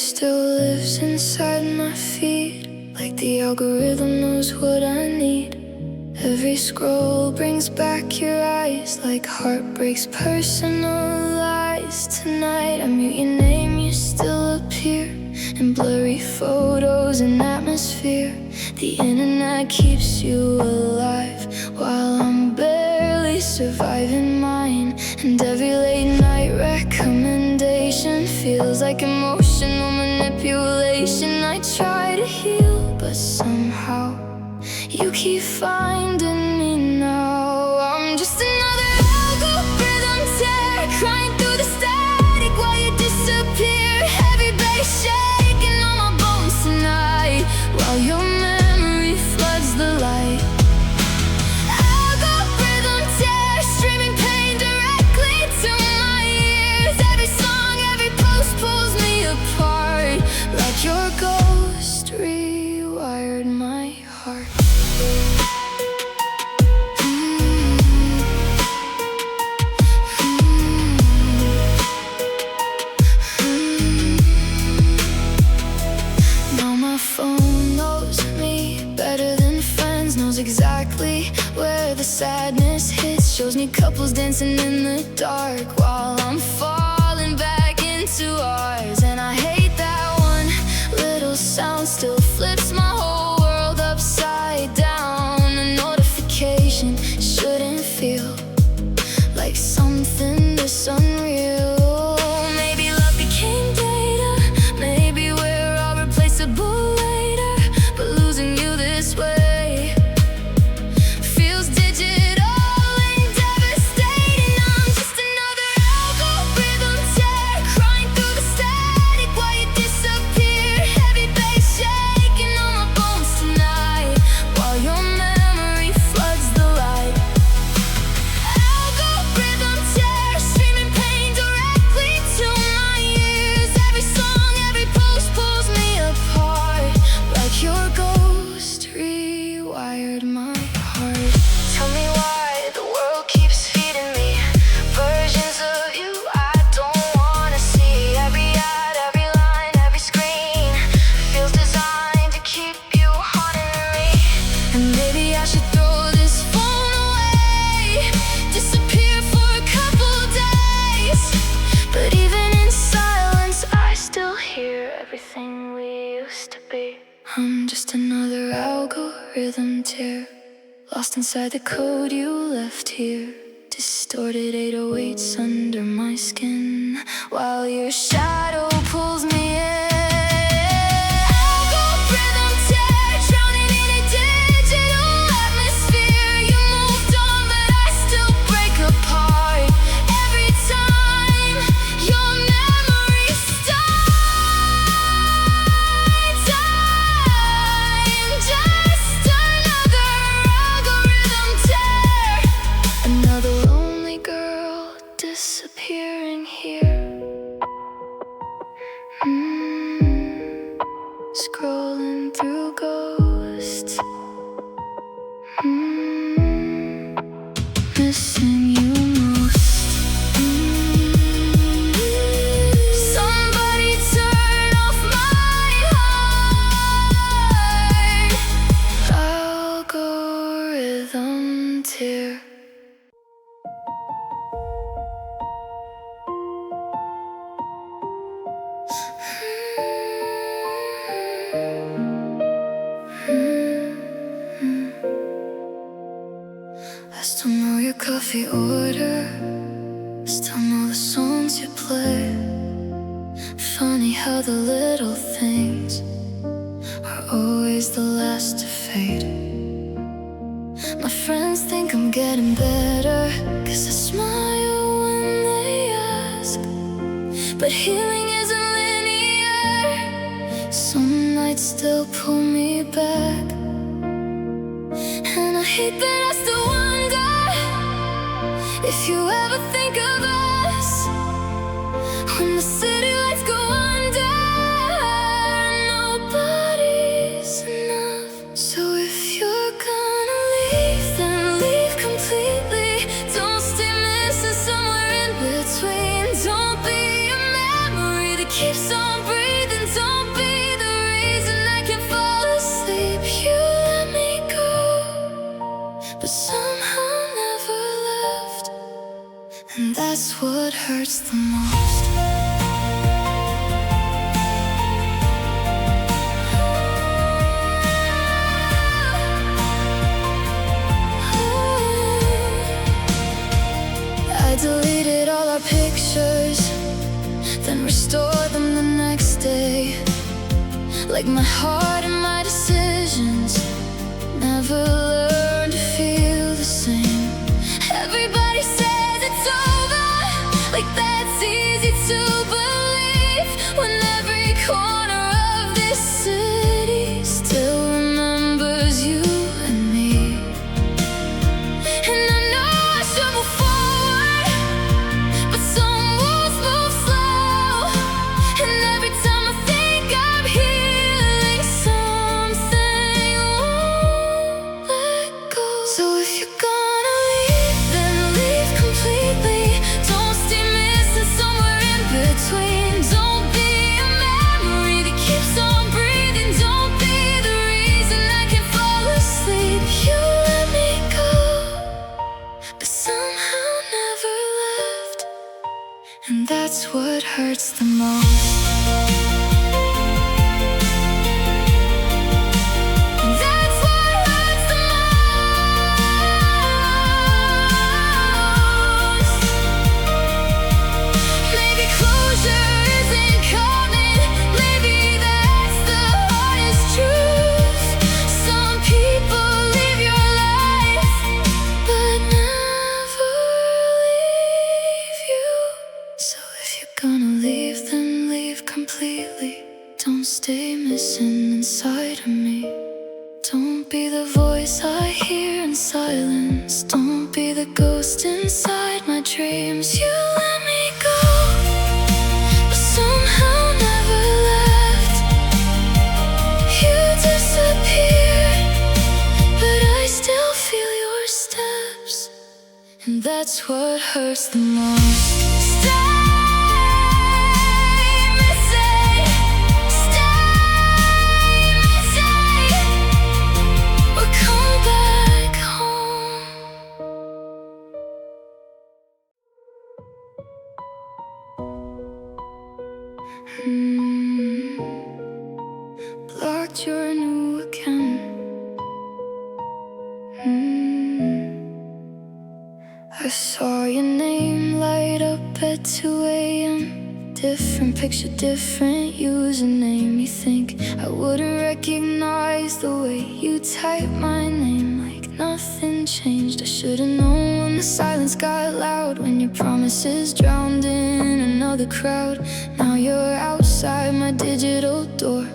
still lives inside my feed, like the algorithm knows what I need. Every scroll brings back your eyes, like heartbreak's personalized. Tonight I mute your name, you still appear in blurry photos and atmosphere. The internet keeps you alive while I'm barely surviving mine. And every late night recommendation feels like emotional manipulation. I try to heal, but somehow you keep finding me now. I'm just another algorithm tear, crying through the static while you disappear. Every base shaking on my bones tonight, while your memory floods the light. Algorithm tear, streaming pain directly to my ears. Every song, every post pulls me apart, like your ghost rewired my heart. Exactly where the sadness hits, shows me couples dancing in the dark while I'm falling back into ours. And I hate that one little sound still flips my whole world upside down. A notification shouldn't feel like something this unreal. Maybe love became data, maybe we're all replaceable later, but losing you this way everything we used to be. I'm just another algorithm tear, lost inside the code you left here. Distorted 808s under my skin, while your shadow pulls me in. Algorithm tear, drowning in a digital atmosphere. You moved on, but I still break apart every time your memory starts. I'm just another algorithm tear, another lonely girl disappearing here. Scrolling through ghosts, missing you most. Somebody turn off my heart. Algorithm tear. I still know your coffee order, still know the songs you play. Funny how the little things are always the last to fade. My friends think I'm getting better, 'cause I smile when they ask. But healing isn't linear, some nights still pull me back. And I hate that I still wonder if you ever think of us when the city lights go under. Nobody's enough. So if you're gonna leave, then leave completely. Don't stay missing somewhere in between. Don't be a memory that keeps on breathing. Don't like my heart and my decisions never learned to feel the same. Everybody says it's over, like that's easy to believe, when every corner of this city still remembers you and me. And I know I should move forward, but some moves move slow. And every time I think I'm healing, something won't let go. So if you're gonna leave, then leave completely. Don't stay missing somewhere in between. Don't be a memory that keeps on breathing. Don't be the reason I can fall asleep. You let me go, but somehow never left, and that's what hurts the most. That's what hurts the most. Maybe closure isn't coming. Maybe that's the hardest truth. Some people live your life, but never leave you. So if you're gonna leave, then leave completely. Don't stay missing inside of me. Don't be the voice I hear in silence. Don't be the ghost inside my dreams. You let me go, but somehow never left. You disappeared, but I still feel your steps, and that's what hurts the most. Stay missing, or come back home. Blocked your new account. I saw your name light up at 2 a.m. Different picture, different username. You think I wouldn't recognize the way you type my name, like nothing changed. I should've known when the silence got loud, when your promises drowned in another crowd. Now you're outside my digital door,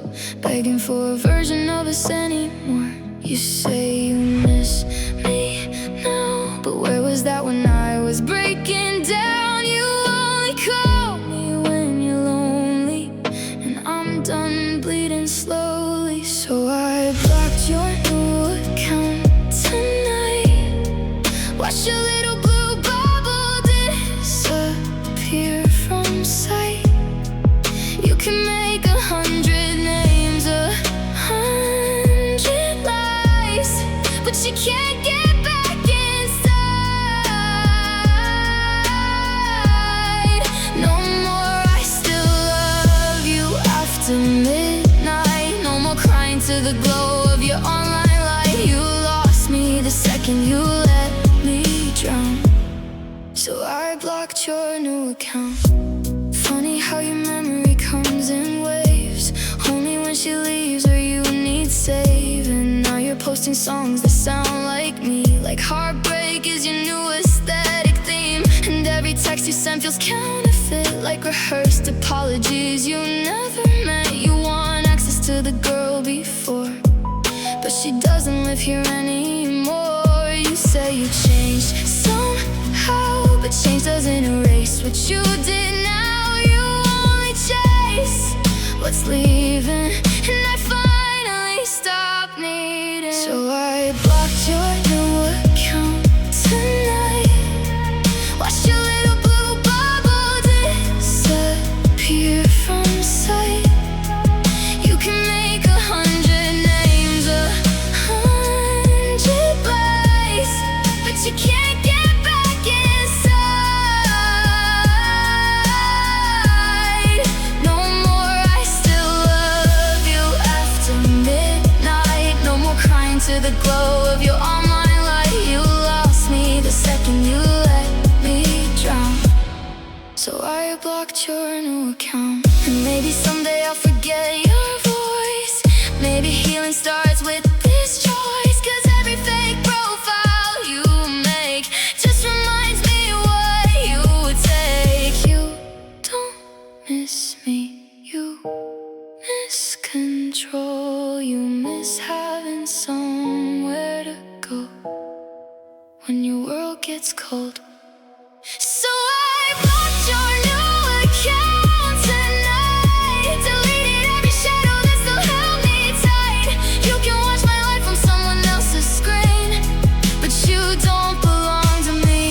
begging for a version of us anymore. You say you miss me now, but where was that when I was breaking down? You only call me when you're lonely, and I'm done bleeding slowly. So I blocked your new account tonight. Watch your little blue bubble disappear from sight. You can make 100 names, 100 lies, but you can't get back inside. No more I still love you after midnight. No more crying to the glow of your online light. You lost me the second you let me drown, so I blocked your new account. Funny how your memory comes in waves, only when she leaves or you need saving. Now you're posting songs that sound like me, like Heartbreak is your new aesthetic theme. And every text you send feels counterfeit, like rehearsed apologies you never meant. You want access to the girl before, but she doesn't live here anymore. You say you changed somehow, but change doesn't erase what you did. Now you only chase what's leaving, and I finally stopped needing. So I blocked your new account tonight. Watch your little blue bubble disappear from sight. You can make 100 names, 100 lies, but you can't get back inside. No more I still love you after midnight. No more crying to the glow of your online light. You lost me the second you let me drown, so I blocked your new account. And maybe someday I'll forget your voice, feeling starts with this choice, 'cause every fake profile you make just reminds me what you would take. You don't miss me, you miss control. You miss having somewhere to go when your world gets cold. So I blocked your new account tonight, deleted every shadow that still held me tight. You can watch my life on someone else's screen, but you don't belong to me.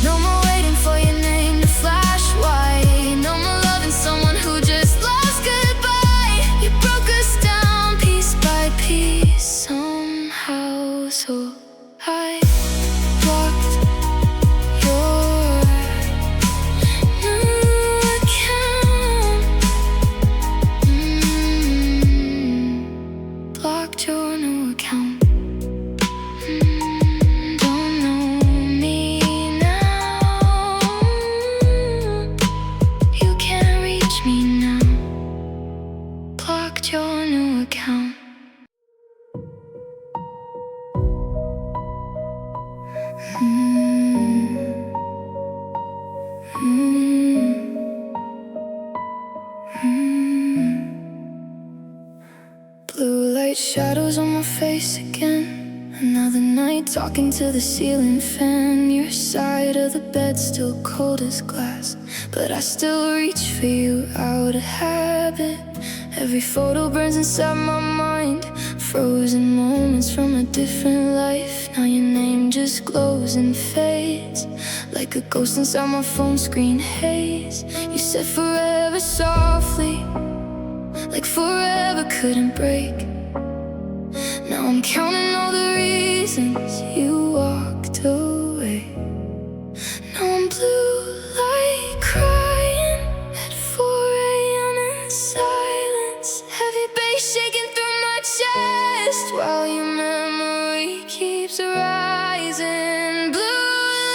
No more waiting for your name to flash white. No more loving someone who just loves goodbye. You broke us down piece by piece somehow, so I blocked your new account. Don't know me now. You can't reach me now. Blocked your new account. Blue light shadows on my face again. Another night talking to the ceiling fan. Your side of the bed still cold as glass, but I still reach for you out of habit. Every photo burns inside my mind, frozen moments from a different life. Now your name just glows and fades like a ghost inside my phone screen haze. You said forever softly, like forever couldn't break. Now I'm counting all the reasons you walked away. Now I'm blue like crying at 4 a.m. in silence. Heavy bass shaking through my chest while your memory keeps rising. Blue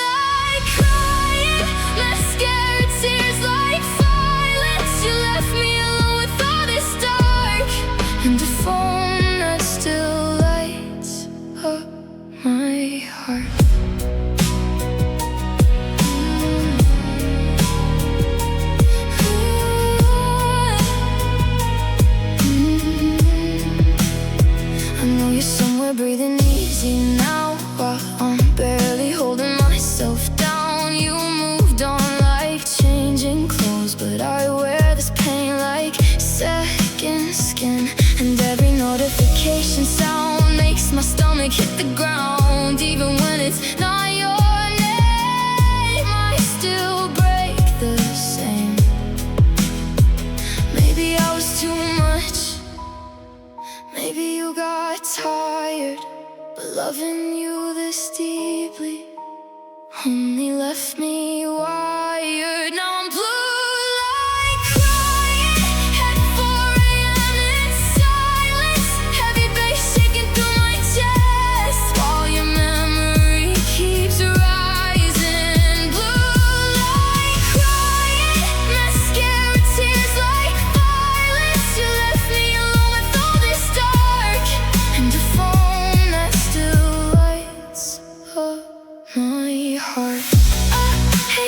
like crying, mascara tears like violence. You left me alone with all this dark, and a phone that still lights up my heart. I know you're somewhere breathing easy now, while I'm barely holding myself down. You moved on like changing clothes, but I wear this pain like second skin. And every notification sound makes my stomach hit the ground. Even when it's not your name, I still break the same. Maybe I was too much, maybe you got tired, but loving you this deeply only left me wired. Now I'm blue like crying at 4 a.m. in silence. Heavy bass shaking through my chest while your memory keeps rising. Blue like crying, mascara tears like violence. You left me alone with all this dark, and a phone that still lights up my heart. I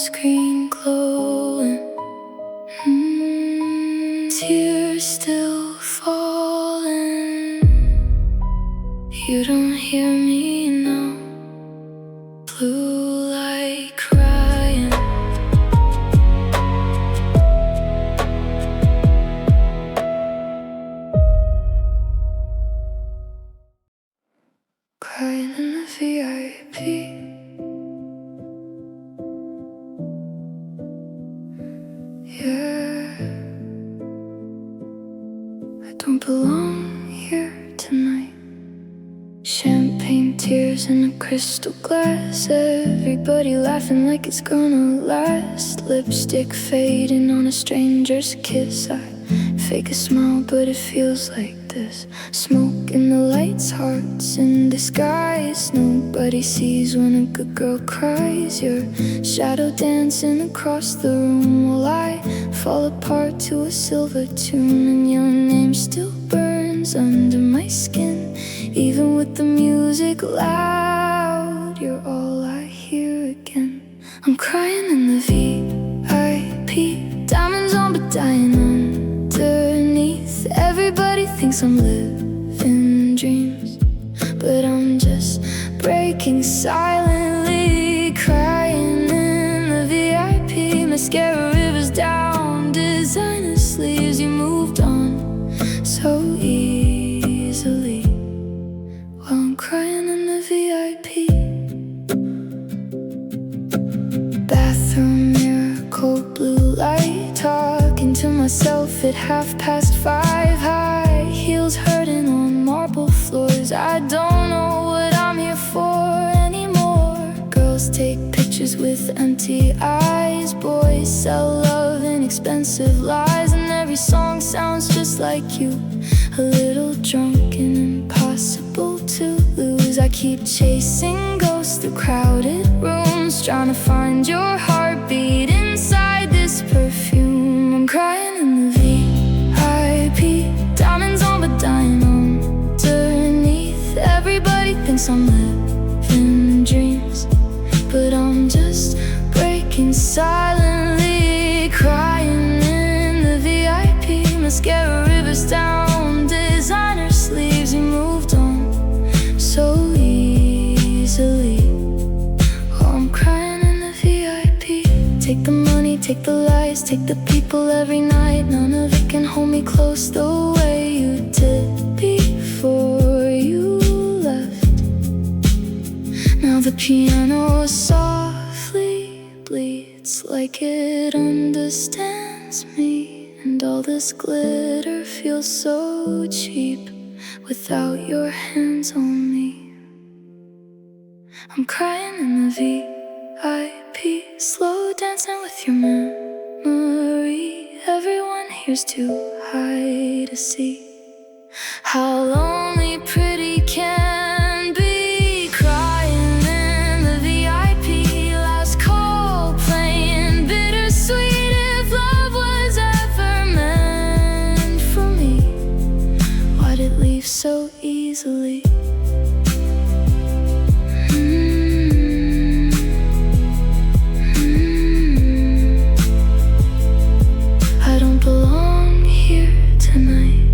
screen glowing. Tears still falling. You don't hear me now. Blue light crying. Crying in the VIP. Yeah, I don't belong here tonight. Champagne tears in a crystal glass. Everybody laughing like it's gonna last. Lipstick fading on a stranger's kiss. I fake a smile but it feels like this. Smoke in the lights, hearts in disguise. Nobody sees when a good girl cries. Your shadow dancing across the room while I fall apart to a silver tune. And your name still burns under my skin. Even with the music loud, you're all I hear again. I'm crying in the VIP. Diamonds on but dying underneath. Everybody thinks I'm living dreams, but I'm just breaking silently. Crying in the VIP. Mascara rivers down, designer sleeves. You moved on so easily. While I'm crying in the VIP. Bathroom mirror, cold blue light. Talking to myself at 5:30. High heels hurting on marble floors. I don't know what I'm here for anymore. Girls take pictures with empty eyes. Boys sell love in expensive lies. And every song sounds just like you. A little drunk and impossible to lose. I keep chasing ghosts through crowded rooms, trying to find your heartbeat inside this perfume. I'm crying in the VIP. Diamonds on but dying underneath. Everybody thinks I'm living dreams, but I'm just breaking silently. Crying in the VIP. Mascara rivers down, designer sleeves. You moved on so easily. Oh, I'm crying in the VIP. Take the money, take the lies, take the people every night. None of it can hold me close the way you did before you left. Now the piano softly bleeds like it understands me. And all this glitter feels so cheap without your hands on me. I'm crying in the VIP. Slow dancing with your memory. Everyone here's too high to see how lonely pretty can be. Crying in the VIP. Last call playing bittersweet. If love was ever meant for me, why'd it leave so easily? I don't belong here tonight.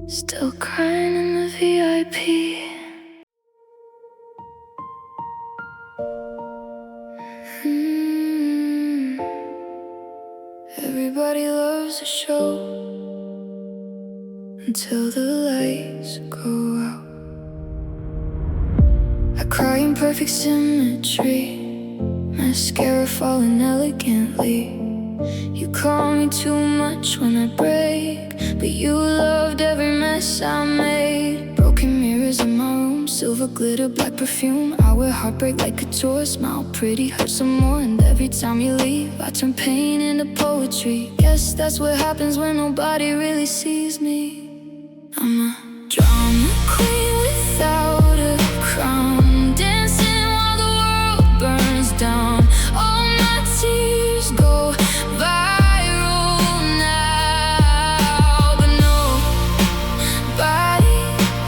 Still crying in the VIP. Everybody loves a show until the lights go out. I cry in perfect symmetry, mascara falling elegantly. You call me too much when I break, but you loved every mess I made. Broken mirrors in my room, silver glitter, black perfume. I wear heartbreak like couture. Smile pretty, hurt some more. And every time you leave, I turn pain into poetry. Guess that's what happens when nobody really sees me. I'm a drama queen without a crown, dancing while the world burns down. All my tears go viral now, but nobody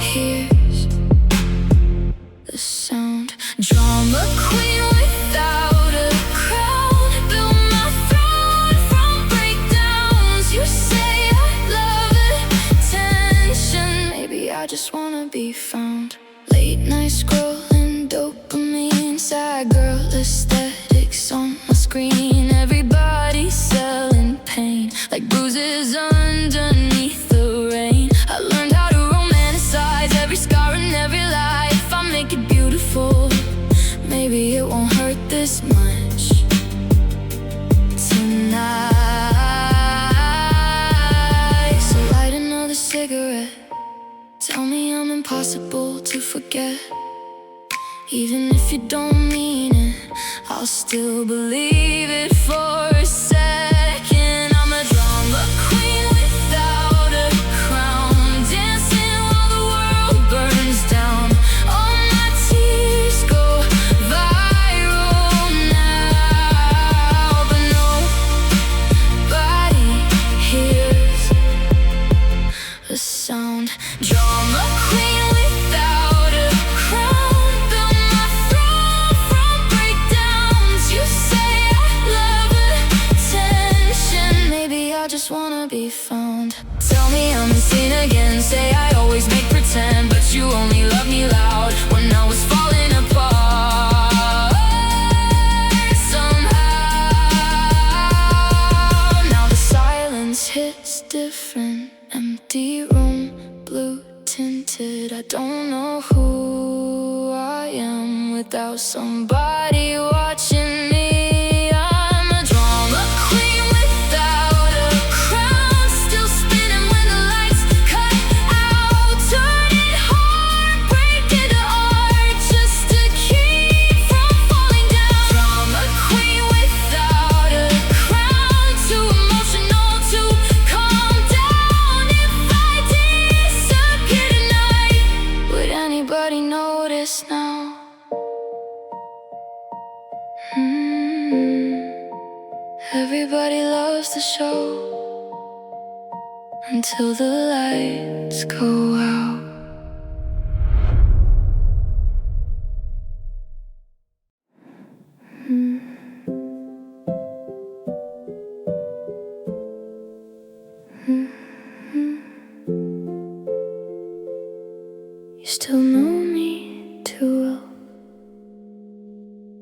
hears the sound. Drama queen without night scrolling dopamine, sad girl aesthetics on my screen. Everybody's selling pain like bruises underneath the rain. I learned how to romanticize every scar and every lie. If I make it beautiful, maybe it won't hurt this much tonight. So light another cigarette. Tell me I'm impossible to forget. Even if you don't mean it, I'll still believe it for a second. I'm a drama queen without a crown, dancing while the world burns down. All my tears go viral now, but nobody hears the sound. Drama queen without a crown, built my throne from breakdowns. You say I love attention, maybe I just wanna be found. Tell me I'm insane again, say I always make pretend, but you only love me loud when I was falling apart somehow. Now the silence hits different, empty room, blue tinted. I don't know who I am without somebody watching me. I'm a drama queen without a crown, still spinning when the lights cut out, turning heartbreak into art just to keep from falling down. Drama queen without a crown, too emotional to calm down. If I disappear tonight, would anybody notice now? Everybody loves the show until the lights go out. You still know me too well.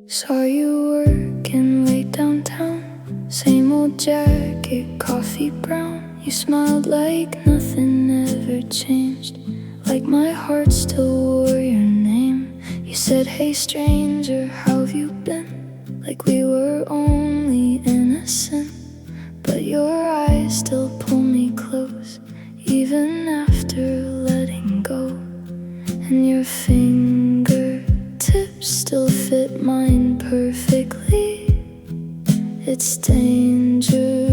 Saw you working late downtown, same old jacket, coffee brown. You smiled like nothing ever changed, like my heart still wore your name. You said, hey stranger, how have you been? Like we were only innocent, but your eyes still pull me close, even after letting go. And your fingertips still fit mine perfectly. It's dangerous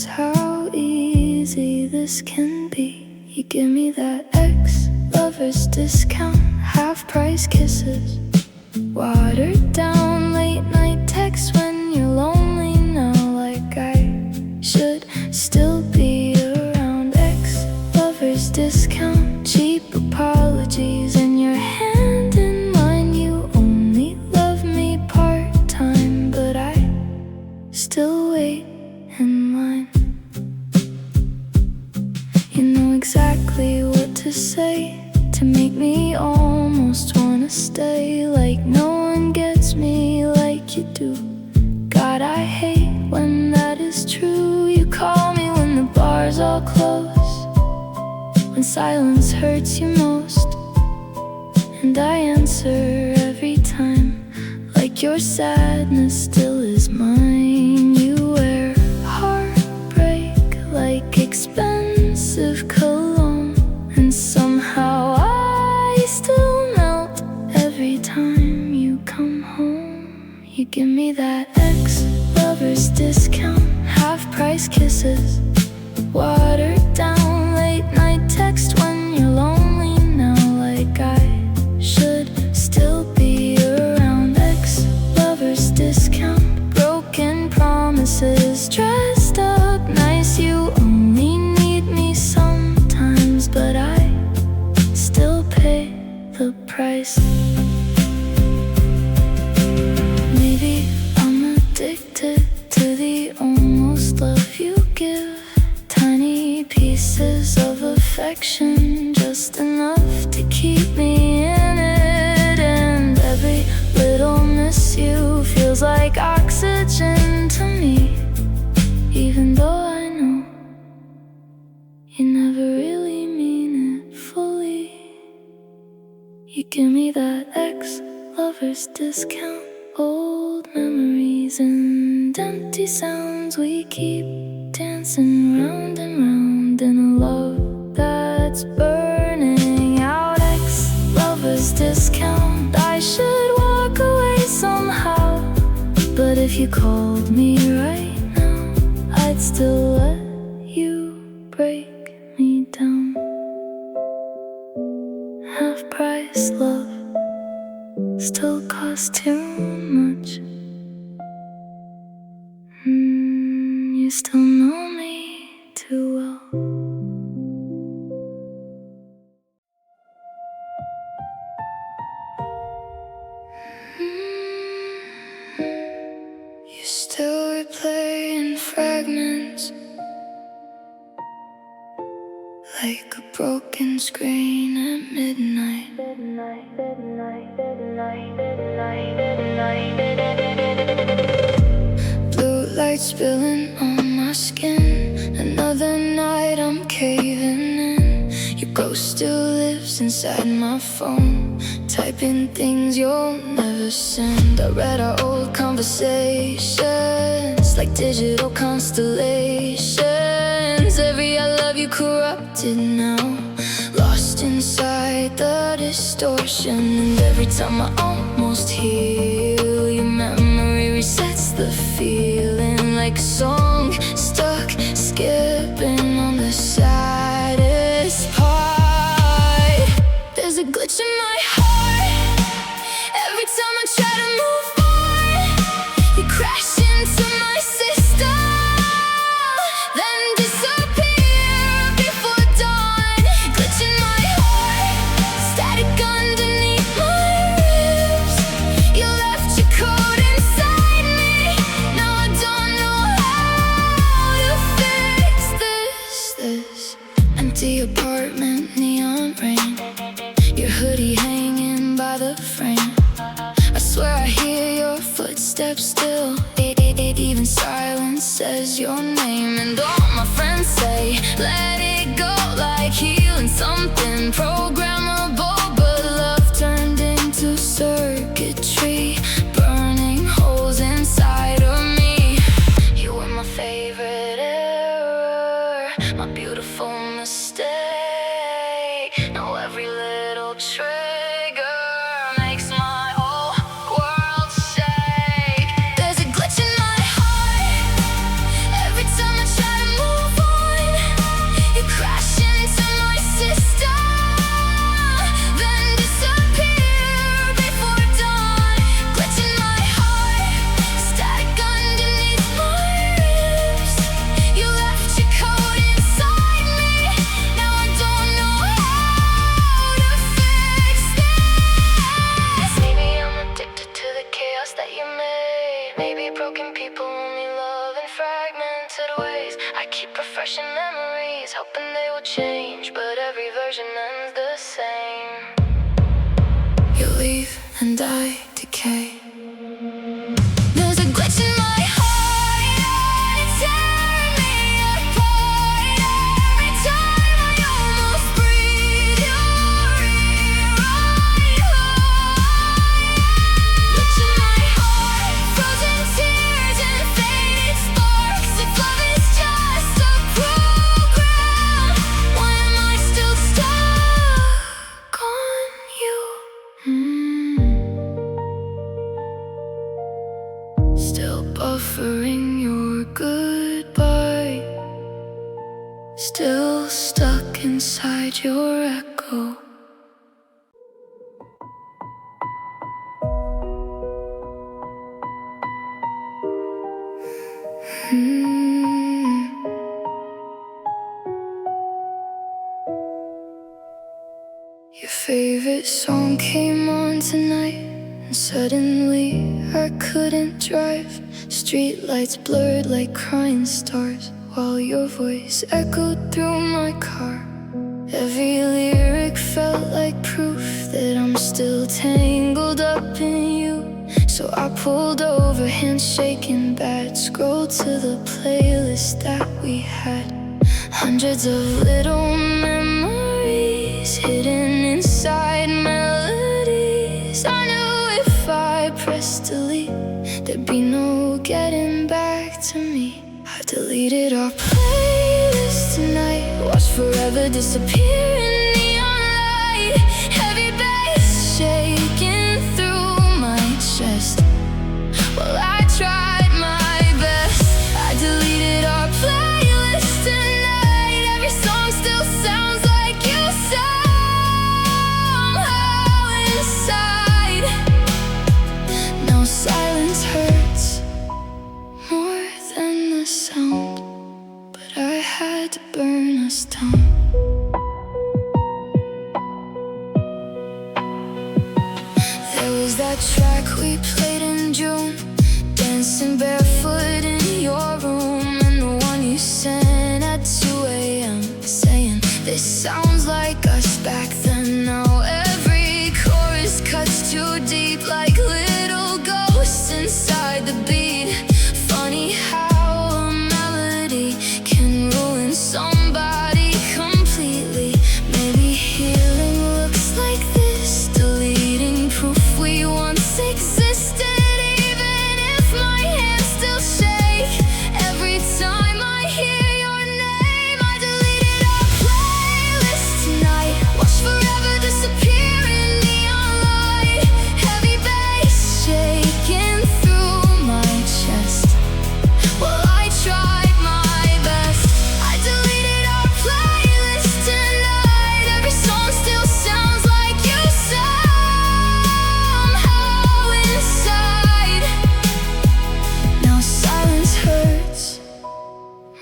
how easy this can be. You give me that ex-lover's discount, half-price kisses, watered down late night texts when you're lonely now, like I should still be around. Ex-lover's discount, cheap apologies, and your hand in mine. You only love me part-time, but I still wait in line. You know exactly what to say to make me almost wanna stay. Like no one gets me like you do. God, I hate when that is true. You call me when the bars all close, when silence hurts you most, and I answer every time, like your sadness still is mine. You wear heartbreak like expensive cologne, and somehow I still melt every time you come home. You give me that ex-lover's discount, half-price kisses, watered down late night text when you're lonely now, like I should still be around. Ex-lover's discount, broken promises, dressed up nice. You only need me sometimes, but I still pay the price. Maybe I'm addicted to the almost love you give, tiny pieces of affection, just enough to keep me in it. You give me that ex-lover's discount. Old memories and empty sounds. We keep dancing round and round in a love that's burning out. Ex-lover's discount. I should walk away somehow, but if you called me right now, I'd still let you break me down. Half-price love still costs too much. You still know me too well. You still replay in fragments, like a broken screen at midnight. Blue light spilling on my skin. Another night I'm caving in. Your ghost still lives inside my phone, typing things you'll never send. I read our old conversations like digital constellations. Every I love you corrupted now, lost inside the distortion. And every time I almost heal, your memory resets the feeling, like a song stuck skipping on the saddest part. There's a glitch in my heart. Every time I try to move on, you crash into my system, then disappear before dawn. Glitch in my heart, static underneath my ribs. You left your code inside me. Now I don't know how to fix this empty apartment, neon rain, your hoodie hanging by the frame. I swear I hear your footsteps still. Even silence says your name. And all my friends say, let it go, like healing something programmable. But love turned into circuitry, burning holes inside of me. You were my favorite error, my beautiful mistake. Now every little trigger makes my whole world shake. There's a glitch in my heart. Every time I try to move on, you crash into my system, then disappear before dawn. Glitch in my heart, static underneath my ribs. You left your code inside me. Now I don't know how to fix this. Maybe I'm addicted to the chaos that you made. Maybe broken people only love in fragmented ways. I keep refreshing memories, hoping they will change, but every version ends the same. You leave and I decay. There's a glitch in my heart, it's tearing me apart. Every time I almost breathe, you're rewrite glitch in my heart, frozen tears and faded sparks. If love is just a program, why am I still stuck on you? Still buffering your goodbye, still stuck inside your echo. Your favorite song came on tonight, and suddenly I couldn't drive. Streetlights blurred like crying stars, while your voice echoed through my car. Every lyric felt like proof that I'm still tangled up in you. So I pulled over, hands shaking bad, scrolled to the playlist that we had. Hundreds of little memories hidden inside melodies. getting back to me. I deleted our playlist tonight. Watch forever disappear in neon light. Heavy bass shaking through my chest. Well, I tried my best. I deleted our playlist tonight. Every song still sounds like you somehow inside. Now silence hurts more than the sound, but I had to burn us down. There was that track we played in June, dancing barefoot in your room, and the one you sent at 2 a.m. saying, this sounds like us back then. Now every chorus cuts too deep, like little ghosts inside the beat. Funny how a melody can ruin somebody completely. Maybe healing looks like this, deleting proof we once existed. Even if my hands still shake every time I hear your name. I deleted our playlist tonight. Watch forever disappear in neon light. Heavy bass shaking through my chest. Well, I tried my best. I deleted our playlist tonight. Every song still sounds like you somehow inside. Now silence hurts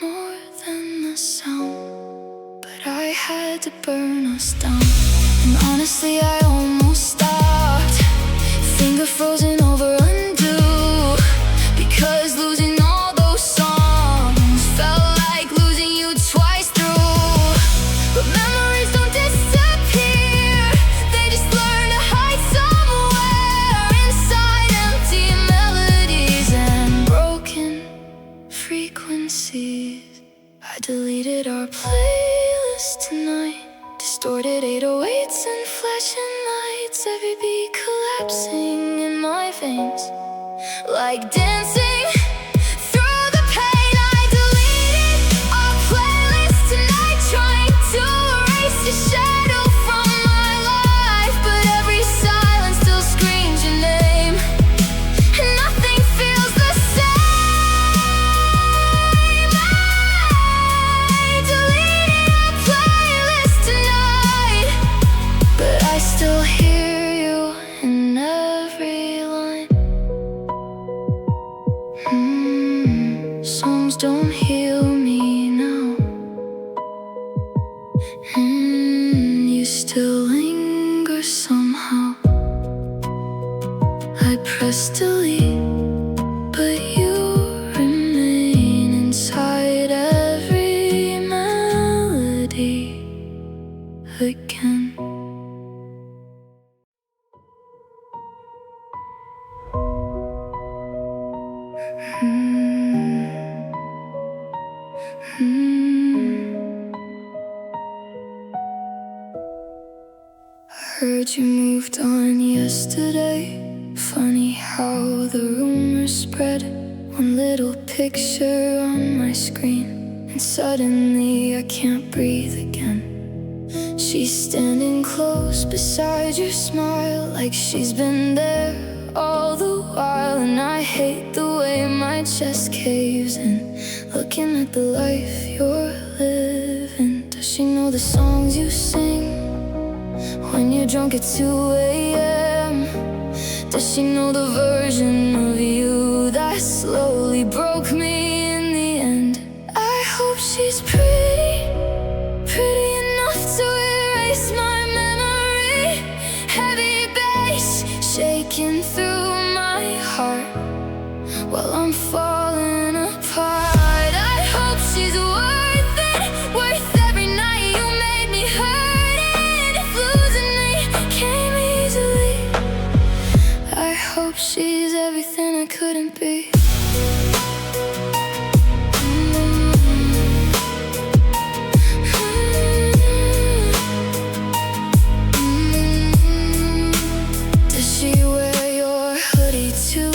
more than the sound, but I had to burn us down. And honestly, I almost stopped, finger frozen over undo, because losing all those songs felt like losing you twice through. But memories don't disappear, they just learn to hide somewhere inside empty melodies and broken frequencies. I deleted our playlist tonight. Distorted 808s and flashing lights, every beat collapsing in my veins, like dancing through the pain. I deleted our playlist tonight, trying to erase your shadow from my life. But every silence still screams your name, and nothing feels the same. I deleted our playlist tonight, but I still hear you in every line. Songs don't heal me now. You still linger somehow. I press delete, but you remain inside every melody again. Heard you moved on yesterday. Funny how the rumors spread. One little picture on my screen, and suddenly I can't breathe again. She's standing close beside your smile, like she's been there all the while. And I hate the way my chest caves in, looking at the life you're living. Does she know the songs you sing when you're drunk at 2 a.m.? Does she know the version of you that slowly broke me in the end? I hope she's pretty enough to erase my memory. Heavy bass shaking through my heart while I'm falling apart. I hope she's worth it, worth every night you made me hurt. And if losing me came easily, I hope she's everything I couldn't be. Does she wear your hoodie too?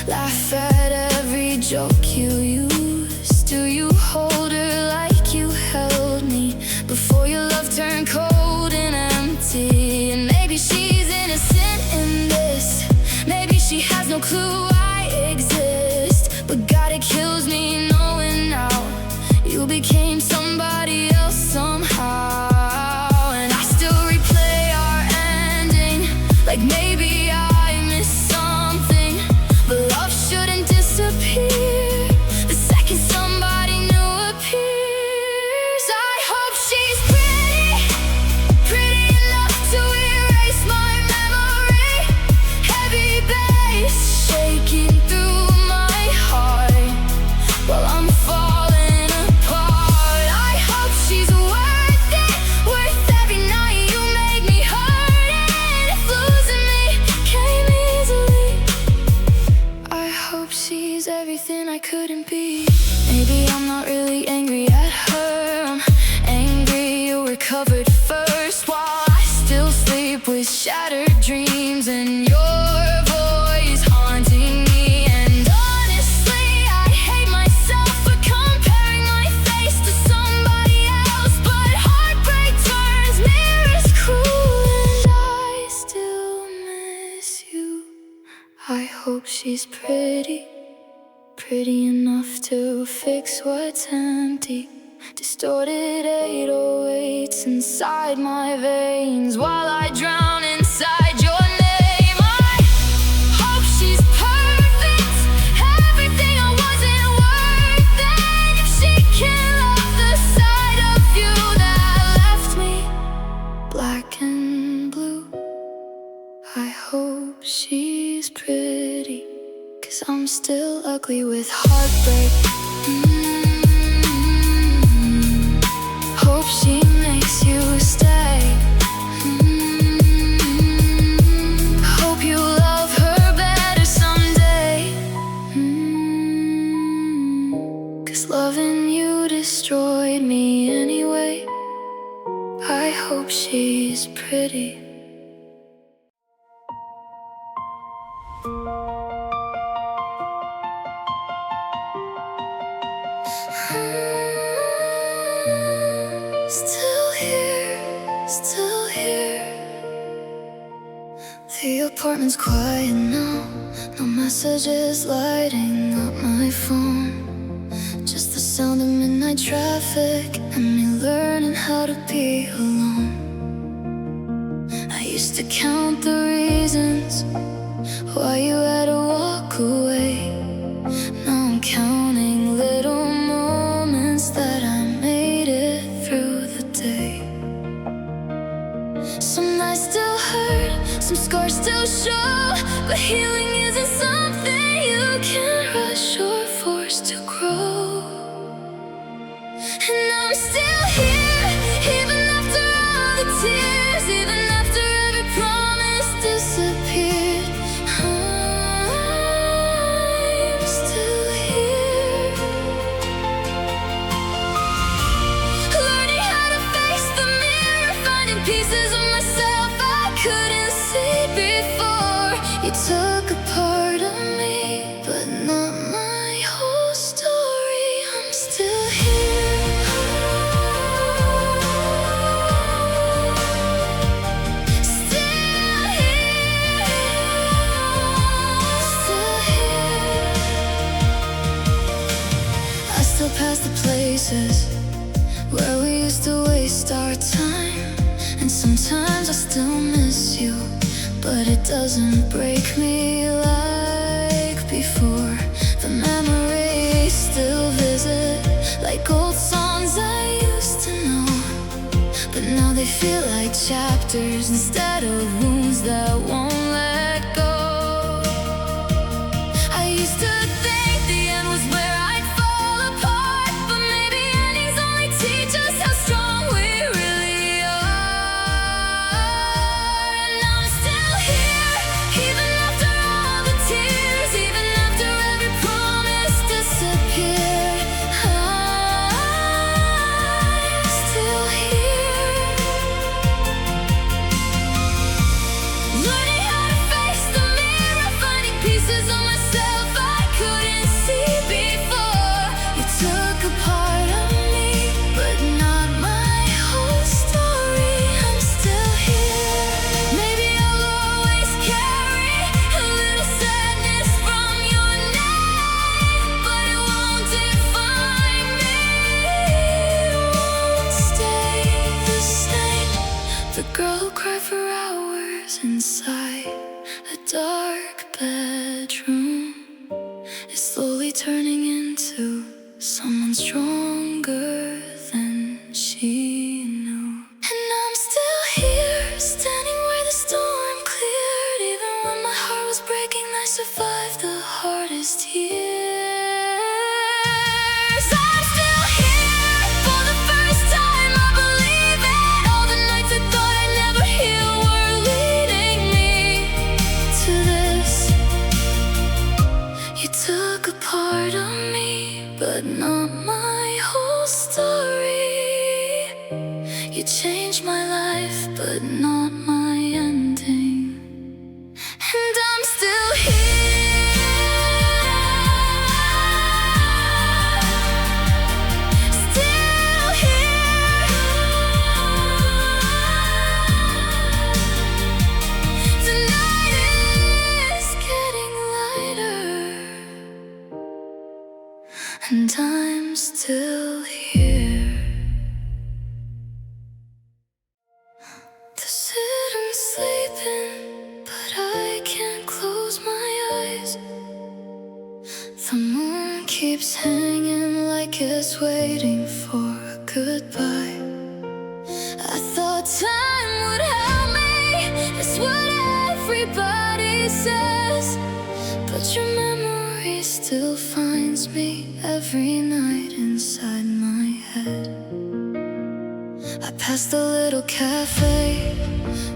Laugh at every no clue I exist, but God, it kills me knowing now you became somebody else somehow. And I still replay our ending, like maybe I missed something. But love shouldn't disappear the second somebody new appears. I hope she's pretty enough to erase my memory. Heavy bass shaking through my heart while I'm falling apart. I hope she's worth it, worth every night you make me hurt. And if losing me came easily, I hope she's everything I couldn't be. Maybe I'm not really angry at her, I'm angry you recovered first, while I still sleep with shattered dreams and your voice haunting me. And honestly, I hate myself for comparing my face to somebody else. But heartbreak turns mirrors cruel, and I still miss you. I hope she's pretty enough to fix what's empty. Distorted 808s inside my veins while I drown inside your name. I hope she's perfect, everything I wasn't worth. And if she can love the side of you that left me black and blue, I hope she's pretty, 'cause I'm still ugly with heartbreak. Hope she makes you stay. Hope you love her better someday. 'Cause loving you destroyed me anyway. I hope she's pretty. Still here. The apartment's quiet now, no messages lighting up my phone. Just the sound of midnight traffic and me learning how to be alone. I used to count the reasons why you had to walk away. Now I'm counting little moments that I made it through the day. Some nights still hurt, some scars still show, but healing isn't something you can rush or force to grow. And I'm still here, even after all the tears, even after every promise disappeared. I'm still here, learning how to face the mirror, finding pieces of myself I couldn't see before. You took a part of me, but not my whole story. I'm still here, still here, still here. I still pass the places where we used to waste our time, and sometimes I still miss you, but it doesn't break me like before. The memories still visit like old songs I used to know, but now they feel like chapters instead of wounds that won't let go. I used to think the end was where I'd fall apart, but maybe endings only teach us how strong we really are. And I'm still here, even after all the tears, even after every promise disappeared. I'm still here, learning by a dark bedroom is slowly turning into someone stronger than she knew. And I'm still here, standing where the storm cleared. Even when my heart was breaking, I survived the hardest years. I'm still here for the first time, I believe it. All the nights I thought I'd never heal were leading me to this. You took a part of me, but not my whole story. You changed my life, but not my ending. And I'm still here, still here. Tonight is getting lighter, and I'm still here. To sit and sleeping, but I can't close my eyes. The moon keeps hanging like it's waiting for a goodbye. I thought time would help me, that's what everybody says. But your memory still finds me every night inside my head. I passed the little cafe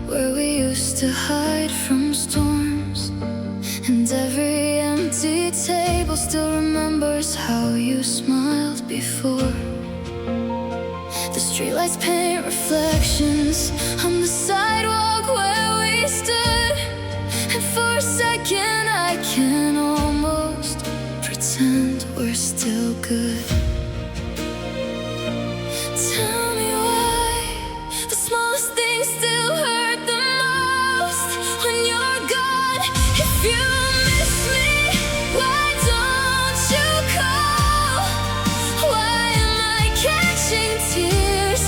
where we used to hide from storms, and every empty table still remembers how you smiled before. The streetlights paint reflections on the sidewalk where we stood, and for a second I can almost pretend we're still good. Tell me why the smallest things still hurt the most when you're gone. If you miss me, why don't you call? Why am I catching tears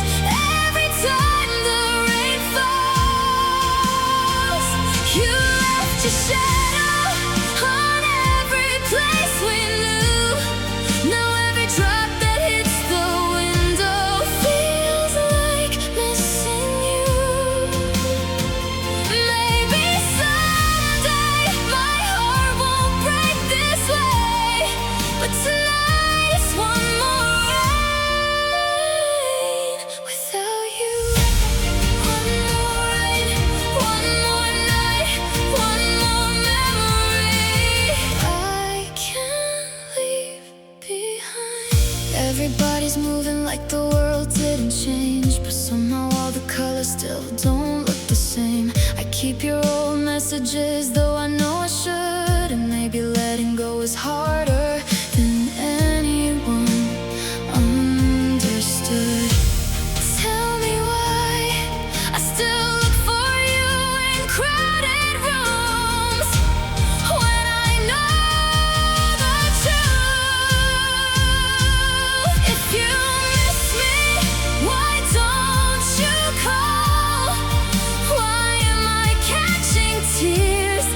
every time the rain falls? You left your shadow on every place we knew. Now every drop that hits the window feels like missing you. Maybe someday my heart won't break this way, but tonight is one more rain without you. One more rain, one more night, one more memory I can't leave behind. Everybody's moving like the world didn't change, but somehow all the colors still don't look the same. I keep your old messages, though I know I should, and maybe letting go is harder than anyone understood. Tell me why I still look for you in crowded rooms when I know the truth. If you miss me, why don't you call? Why am I catching tears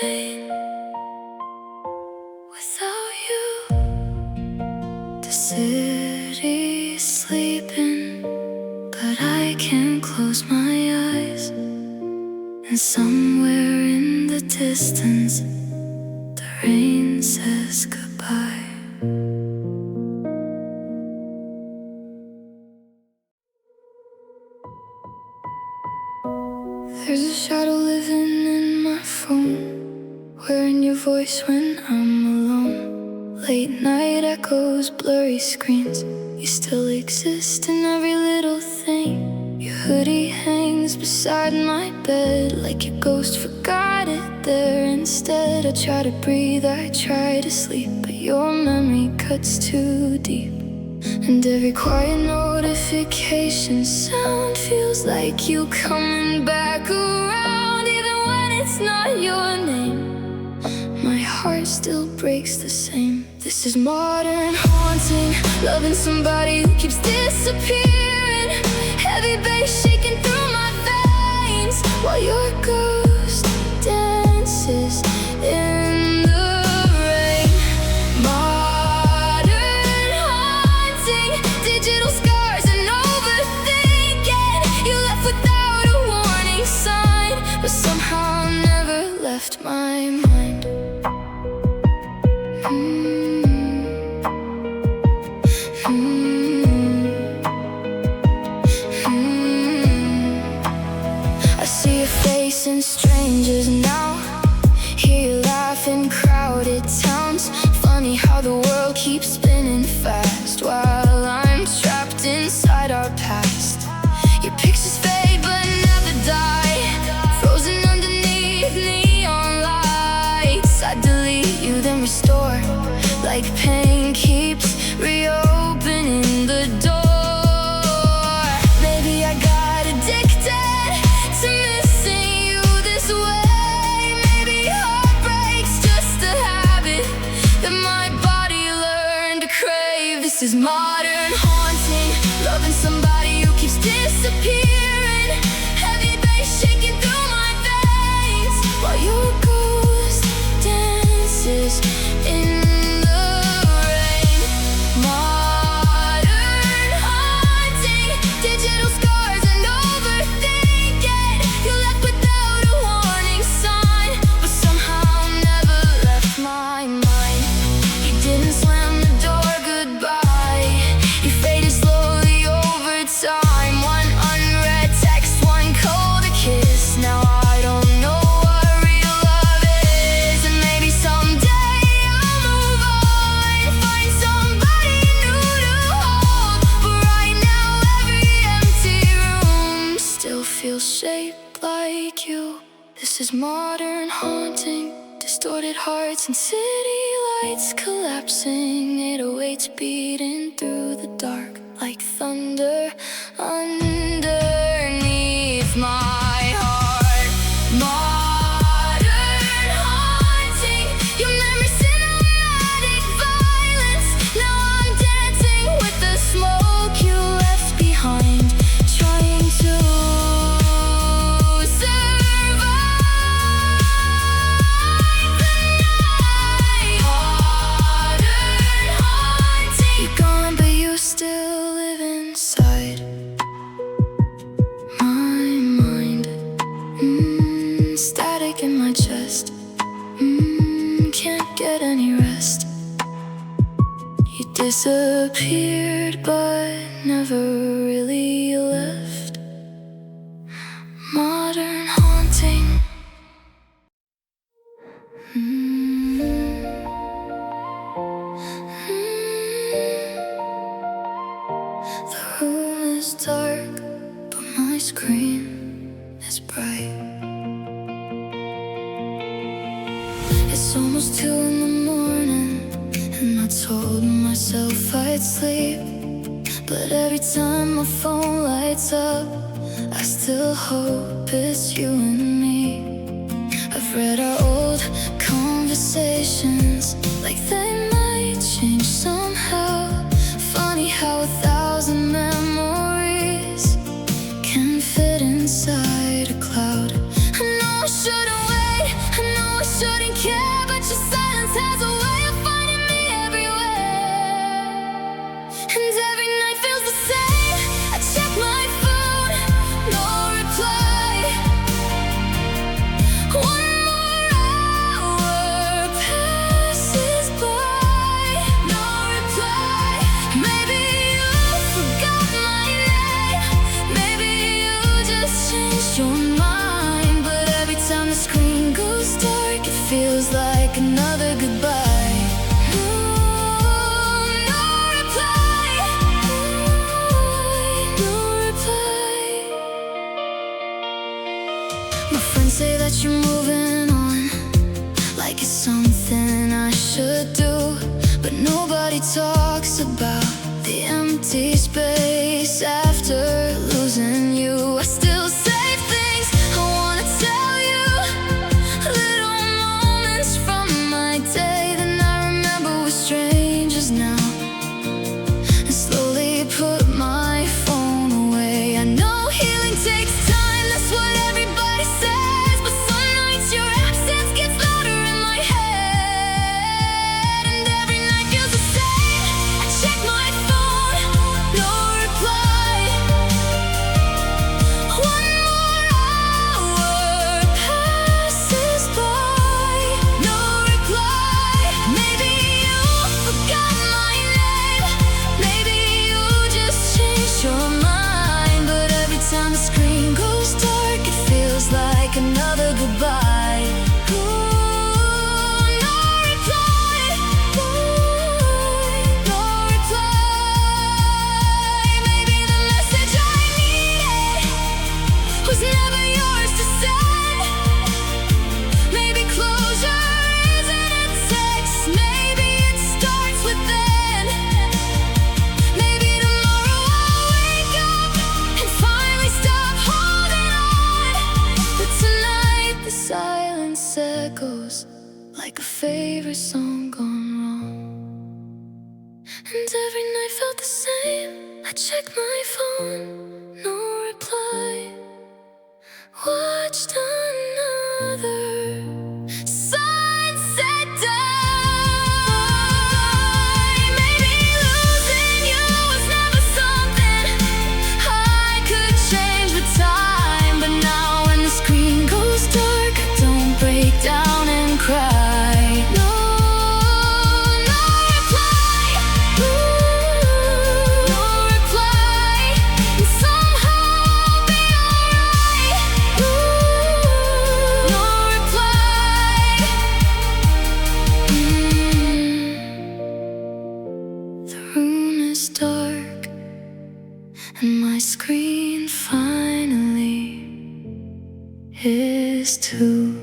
pain. Without you, the city's sleeping, but I can't close my eyes. And somewhere in the distance, the rain says goodbye. There's a shadow living in my phone, wearing your voice when I'm alone. Late night echoes, blurry screens. You still exist in every little thing. Your hoodie hangs beside my bed, like your ghost forgot it there instead. I try to breathe, I try to sleep, but your memory cuts too deep. And every quiet notification sound feels like you coming back around. Even when it's not your name, my heart still breaks the same. This is modern haunting, loving somebody who keeps disappearing. Heavy bass shaking through my veins, while your ghost dances in the rain. Modern haunting, digital scars and overthinking. You left without a warning sign, but somehow never left my mind. I see your face in strangers now, hear you laugh in crowded towns. Funny how the world keeps spinning fast while I'm trapped inside our past. Your pictures fade but never die, frozen underneath neon lights. I delete you then restore, like pain keeps reopening the door. Maybe I got addicted to missing you this way. Maybe heartbreak's just a habit that my body learned to crave. This is modern haunting, loving somebody who keeps disappearing. Heavy bass shaking through my veins, while your ghost dances in the rain. Modern haunting, digital scars and overthinking. You left without a warning sign, but somehow never left my mind. You didn't slam the door goodbye, you faded slowly over time. One unread text, one cold kiss. Now I don't know what real love is, and maybe someday I'll move on, find somebody new to hold. But right now every empty room still feels shaped like you. This is modern haunting, distorted hearts and city lights collapsing. 808s beating through the dark like thunder underneath my heart. Modern haunting, your memory cinematic violence. Now I'm dancing with the smoke you left behind, trying to survive the night. Modern haunting, you're gone but you still live inside my mind. Static in my chest, can't get any rest. You disappeared but never really left. Modern haunting. The room is dark, but my screen is bright. It's almost 2 in the morning, and I told myself I'd sleep. But every time my phone lights up, I still hope it's you and me. I've read our old conversations, like they might change somehow. Funny how 1,000 memories can fit inside a cloud. I know I should've waited, I know I should've like another goodbye. No reply, no reply. My friends say that you're moving on, like it's something I should do. But nobody talks about the empty space after losing you. I still say things I wanna tell you, little moments from my day that I remember with strangers now, and slowly put my phone away. I know healing takes time, that's what everybody says, but some nights your absence gets louder in my head, and every night feels the same. I check my phone, no reply. One more hour passes by, no reply. Maybe you forgot my name, maybe you just changed your mind, but every time the screen goes dark, it feels like another goodbye. No reply, no reply. Maybe the message I needed was never yours to send. Maybe closure isn't a text, maybe it starts within. Maybe tomorrow I'll wake up and finally stop holding on. But tonight the silence echoes like a favorite song gone wrong. And every night felt the same. I checked my phone, no reply. Watched another sunset die. Maybe losing you was never something I could change with time, but now when the screen goes dark, I don't break down and cry. No reply, no reply. And somehow I'll be alright. No reply. The room is dark, and my screen finally is too.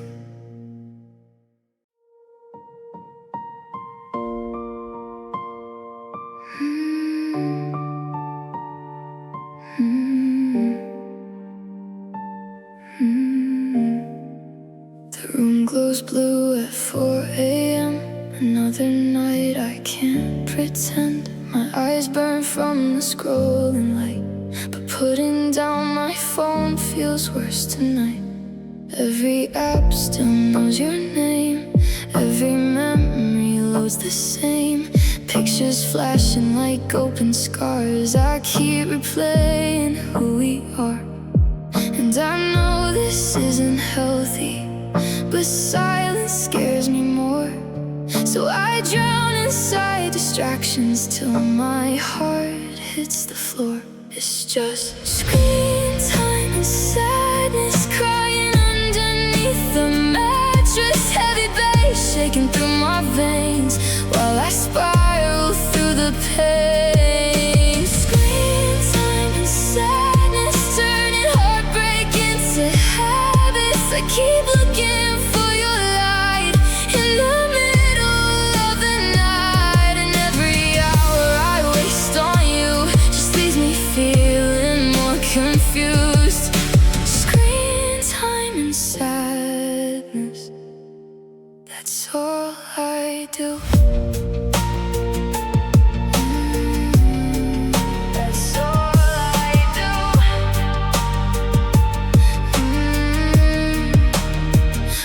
The room glows blue at 4 a.m. Another night I can't pretend. My eyes burn from the scrolling light, but putting down my phone feels worse tonight. Every app still knows your name, every memory loads the same. Pictures flashing like open scars, I keep replaying who we are. And I know this isn't healthy, but silence scares me more. So I drown inside distractions till my heart hits the floor. It's just screen time and sadness crying underneath the mattress. Heavy bass shaking through my veins while I spiral through the pain. Screen time and sadness turning heartbreak into habits. I keep looking for your light in the middle of the night, and every hour I waste on you just leaves me feeling more confused. Screen time and sadness, that's all I do. That's all I do.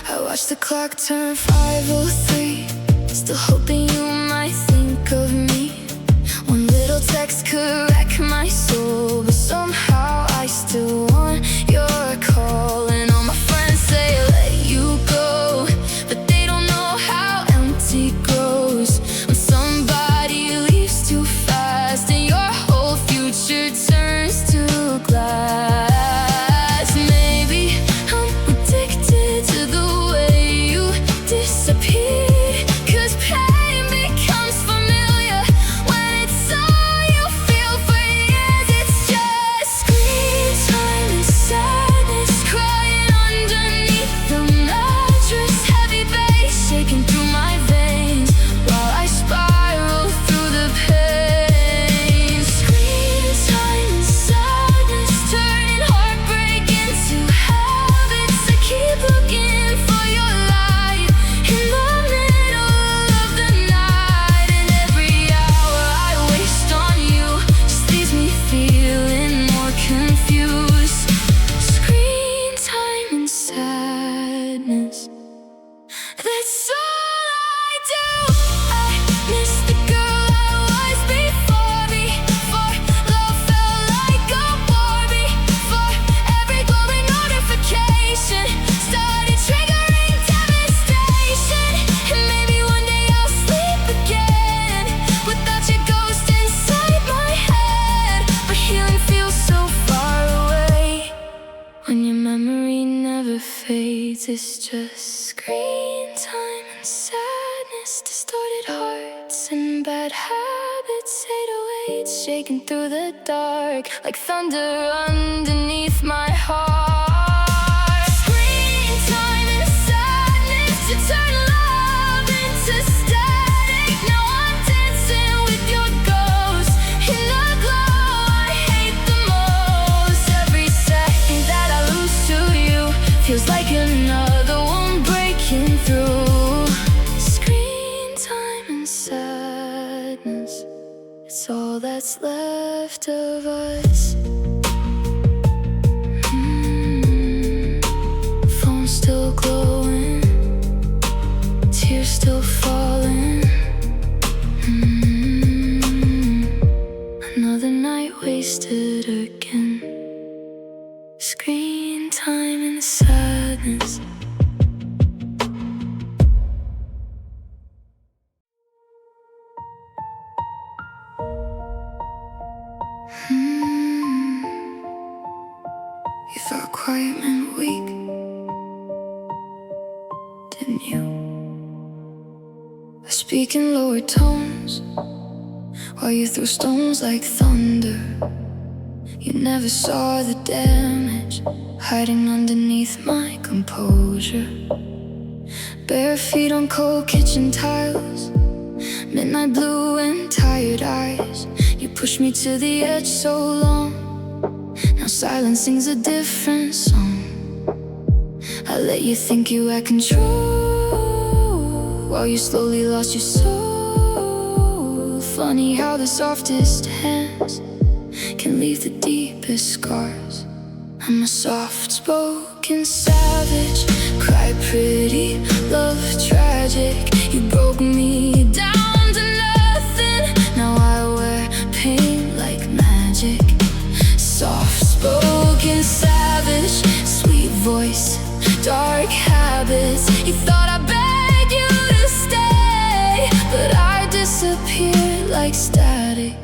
I watch the clock turn 5:03, still hoping you might think of me. One little text could wreck my soul, but somehow I still want your call. And all my friends say let you go, but they don't know how empty grows when somebody leaves too fast and your whole future turns to glass. Maybe I'm addicted to the way you disappear. is just screen time and sadness, distorted hearts and bad habits, 808s shaking through the dark like thunder underneath my heart. Screen time and sadness to turn love into static. Now I'm dancing with your ghost in the glow I hate the most. Every second that I lose to you feels like another one breaking through. Screen time and sadness, it's all that's left of us. Phone still glowing, tears still falling. Another night wasted again. Screen time and sadness. You thought quiet meant weak, didn't you? I speak in lower tones while you throw stones like thunder. You never saw the damage hiding underneath my composure. Bare feet on cold kitchen tiles, midnight blue and tired eyes. You pushed me to the edge so long, now silence sings a different song. I let you think you had control while you slowly lost your soul. Funny how the softest hands can leave the deepest scars. I'm a soft-spoken savage, cry pretty, love tragic. You broke me down to nothing, now I wear pain like magic. Soft-spoken savage, sweet voice, dark habits. You thought I begged you to stay, but I disappeared like static.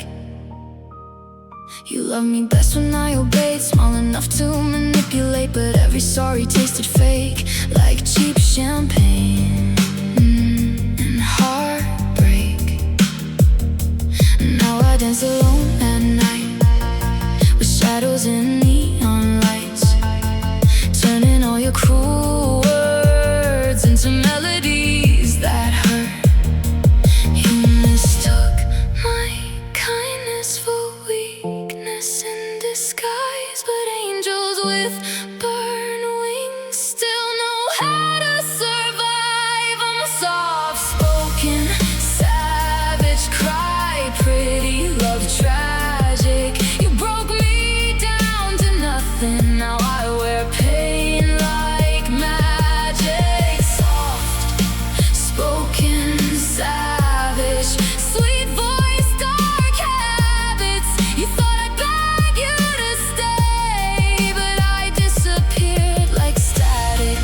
You loved me best when I obeyed, small enough to manipulate, but every sorry tasted fake, like cheap champagne and heartbreak. Now I dance alone at night with shadows and neon lights, turning all your cruel words into melodies that hurt. You mistook my kindness for weakness in disguise, but angels with burned wings still know how to survive. I'm a soft-spoken savage, cry pretty, love tragic. You broke me down to nothing, now I wear pain like magic. Soft-spoken savage, sweet voice, dark habits. You thought I'd beg you to stay, but I disappeared like static.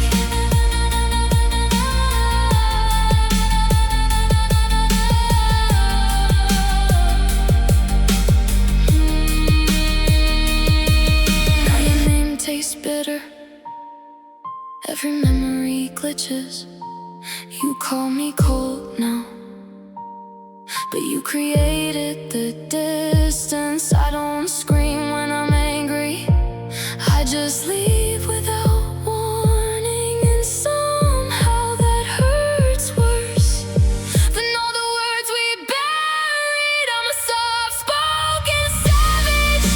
Now your name tastes bitter, every memory glitches. You call me cold now, but you created the distance. I don't scream when I'm angry, I just leave without warning, and somehow that hurts worse than all the words we buried. I'm a soft-spoken savage,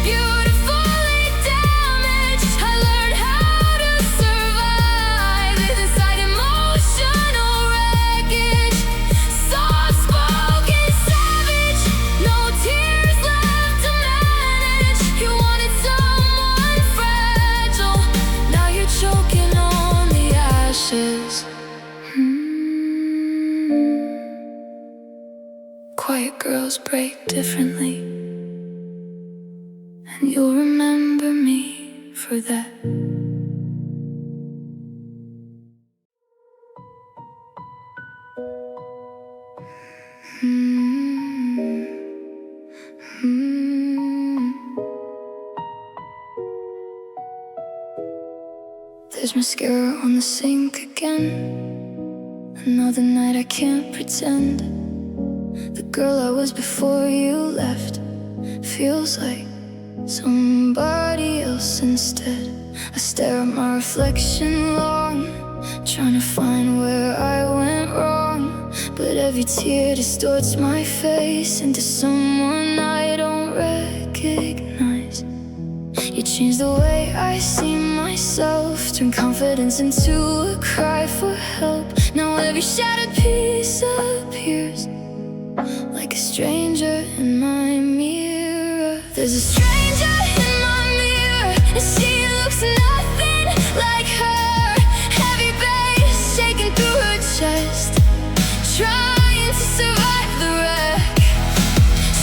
beautifully damaged. I learned how to survive inside emotional wreckage. Soft-spoken savage, no tears left to manage. You wanted someone fragile, now you're choking on the ashes. Quiet girls break differently, and you'll remember me for that. There's mascara on the sink again. Another night I can't pretend. The girl I was before you left feels like somebody else instead. I stare at my reflection long, trying to find where I went wrong. But every tear distorts my face into someone I don't recognize. You changed the way I see myself, turn confidence into a cry for help. Now every shattered piece appears like a stranger in my mirror. There's a stranger in my mirror, and she looks nothing like her. Heavy bass shaking through her chest, trying to survive the wreck.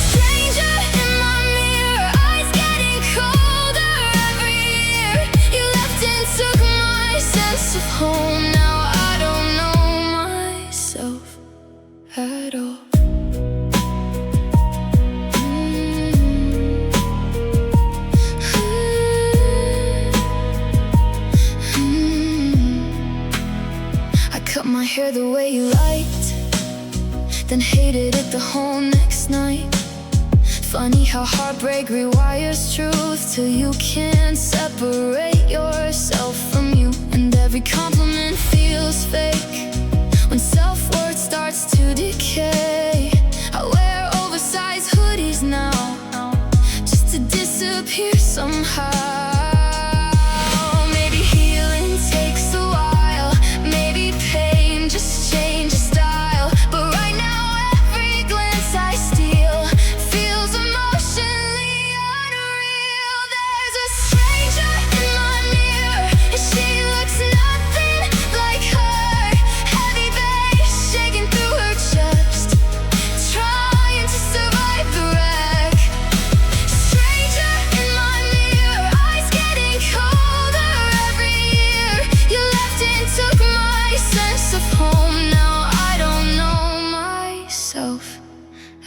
Stranger in my mirror, eyes getting colder every year. You left and took my sense of home. Now I don't know myself at all. Cut my hair the way you liked, then hated it the whole next night. Funny how heartbreak rewires truth till you can't separate yourself from you. And every compliment feels fake when self-worth starts to decay. I wear oversized hoodies now just to disappear somehow.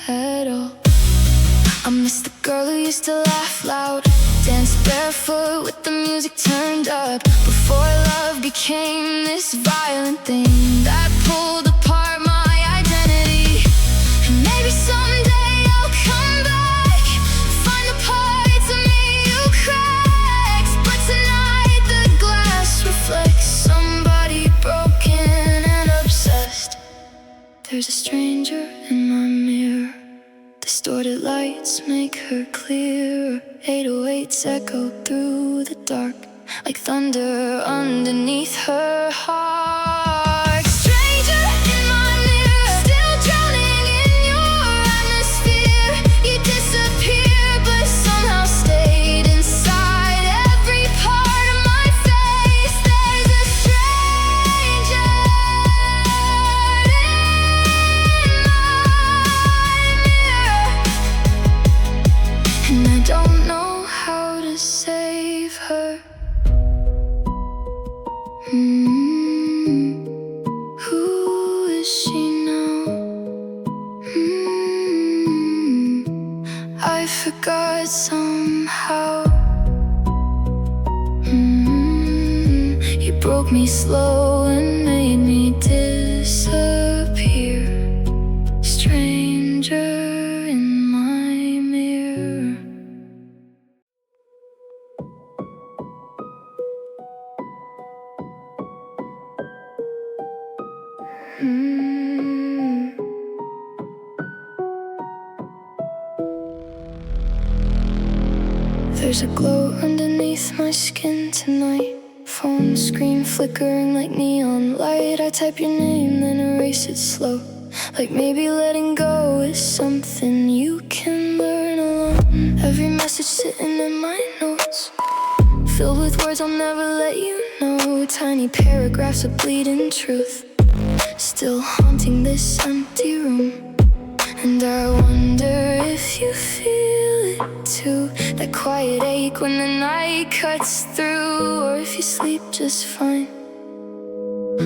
At all. I miss the girl who used to laugh loud, dance barefoot with the music turned up, before love became this violent thing that pulled apart my identity. And maybe someday I'll come back, find the parts of me you cracked. But tonight the glass reflects somebody broken and obsessed. There's a stranger in my mirror, distorted lights make her clearer. 808s echo through the dark like thunder underneath her heart. Stranger in my mirror, still drowning in your atmosphere. You disappeared but somehow stayed inside every part of my face. There's a stranger and I don't know how to save her. Who is she now? I forgot somehow. You broke me slow and made me disappear. Stranger in my mirror. There's a glow underneath my skin tonight. Phone screen flickering like neon light. I type your name then erase it slow, like maybe letting go is something you can learn alone. Every message sitting in my notes, filled with words I'll never let you know. Tiny paragraphs of bleeding truth, still haunting this empty room. And I wonder if you feel it too, that quiet ache when the night cuts through. Or if you sleep just fine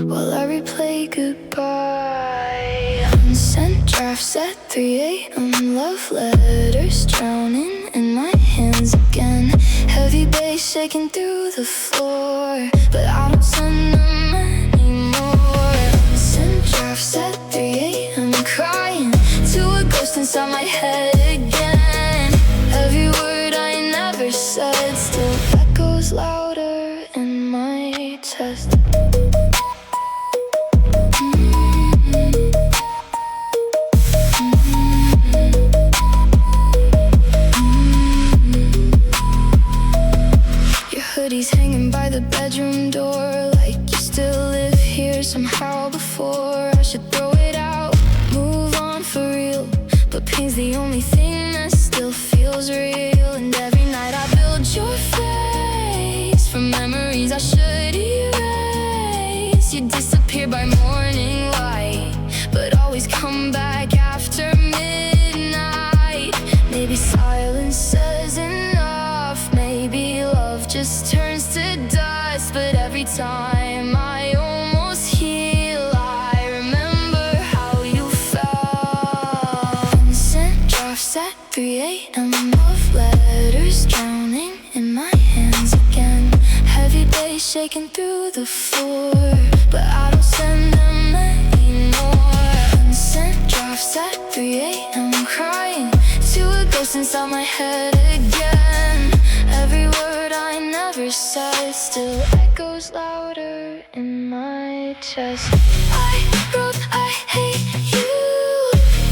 while I replay goodbye. Unsent drafts at 3 a.m. Love letters drowning in my hands again. Heavy bass shaking through the floor, but I don't send them anymore. Send drafts at 3 a.m. crying to a ghost inside my head again. Every word I never said still echoes louder in my chest. Hoodies hanging by the bedroom door, like you still live here somehow. Before I should throw it out, move on for real, but pain's the only thing that still feels real. And every night I build your face from memories I should erase. You disappear by morning light, but always come back after midnight. Maybe silence says enough, maybe love just turns to dust. But every time I almost heal, I remember how you felt. Unsent drafts at 3 a.m. Love letters drowning in my hands again. Heavy bass shaking through the floor, but I don't send them anymore. Unsent drafts at 3 a.m. crying to a ghost inside my head again. Every word I never said still echoes louder in my chest. I wrote I hate you,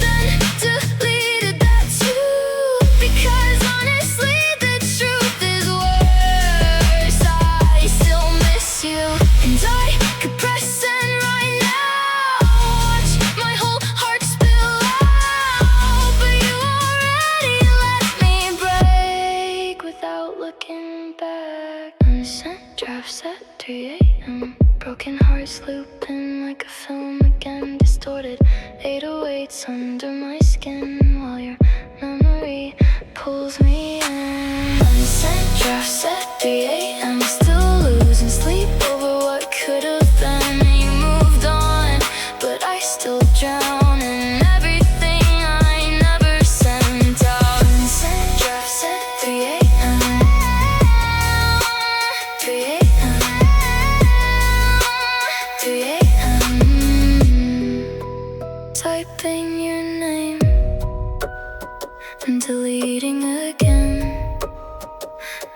then deleted that too, because honestly the truth is worse. I still miss you, and I could press send right now, watch my whole heart spill out, but you already let me break without looking back. Unsent drafts at 3 a.m. Broken hearts looping like a film again. Distorted 808s under my skin, while your memory pulls me in. Unsent drafts at 3 a.m. Still losing sleep over what could have been. You moved on, but I still drown in everything I never sent out. Unsent drafts at 3 a.m. 3 a.m. 3 a.m. Typing your name and deleting again.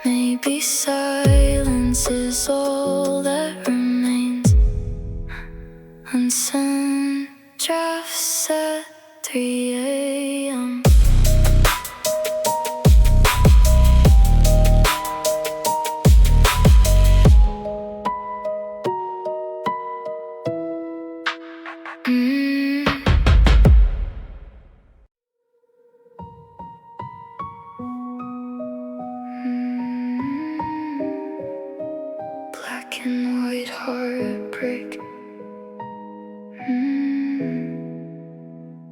Maybe silence is all that remains. Unsent drafts at 3 a.m. Black and white heartbreak.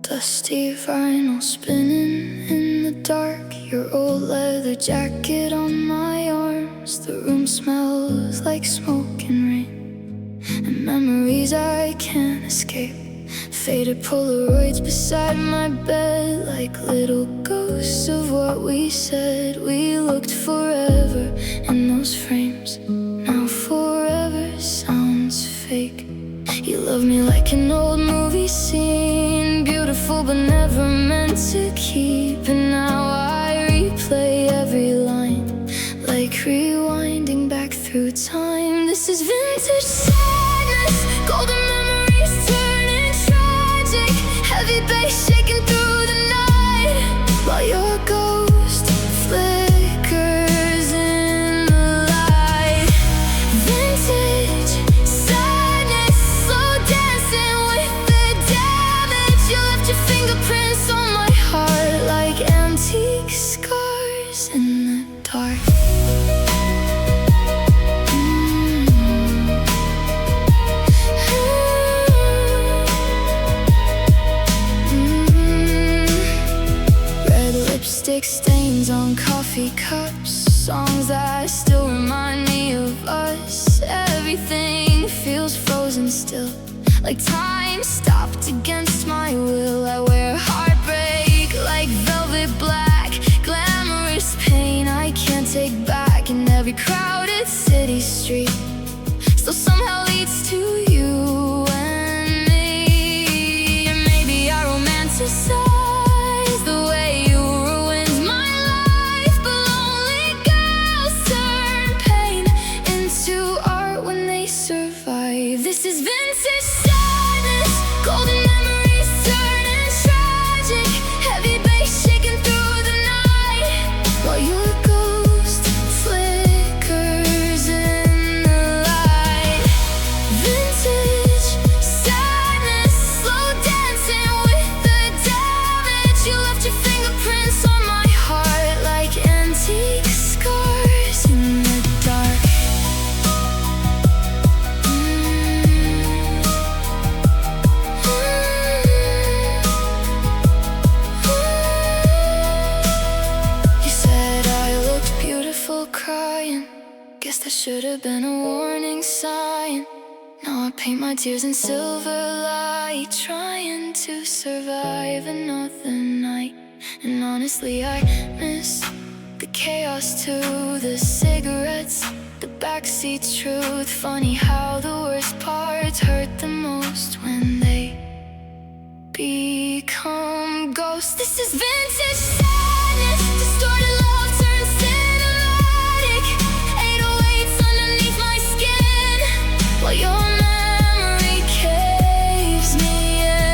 Dusty vinyl spinning in the dark. Your old leather jacket on my arms. The room smells like smoke and rain, and memories I can't escape. Faded Polaroids beside my bed, like little ghosts of what we said. We looked forever in those frames. Now forever sounds fake. You love me like an old movie scene, beautiful but never meant to keep. And now I replay every line, like rewinding back through time. This is vintage sadness, golden memories turning tragic. Heavy bass shaking through the night, while your ghost flickers in the light. Vintage sadness, slow dancing with the damage. You left your fingerprints on my heart, like antique scars in the dark. Lipstick stains on coffee cups, songs that still remind me of us. Everything feels frozen still, like time stopped against my will. I wear heartbreak like velvet black, glamorous should have been a warning sign. Now I paint my tears in silver light, trying to survive another night. And honestly, I miss the chaos too, the cigarettes, the backseat truth. Funny how the worst parts hurt the most when they become ghosts. This is vintage sadness, distorted love turns cinematic. 808s underneath my skin, while your memory caves me in.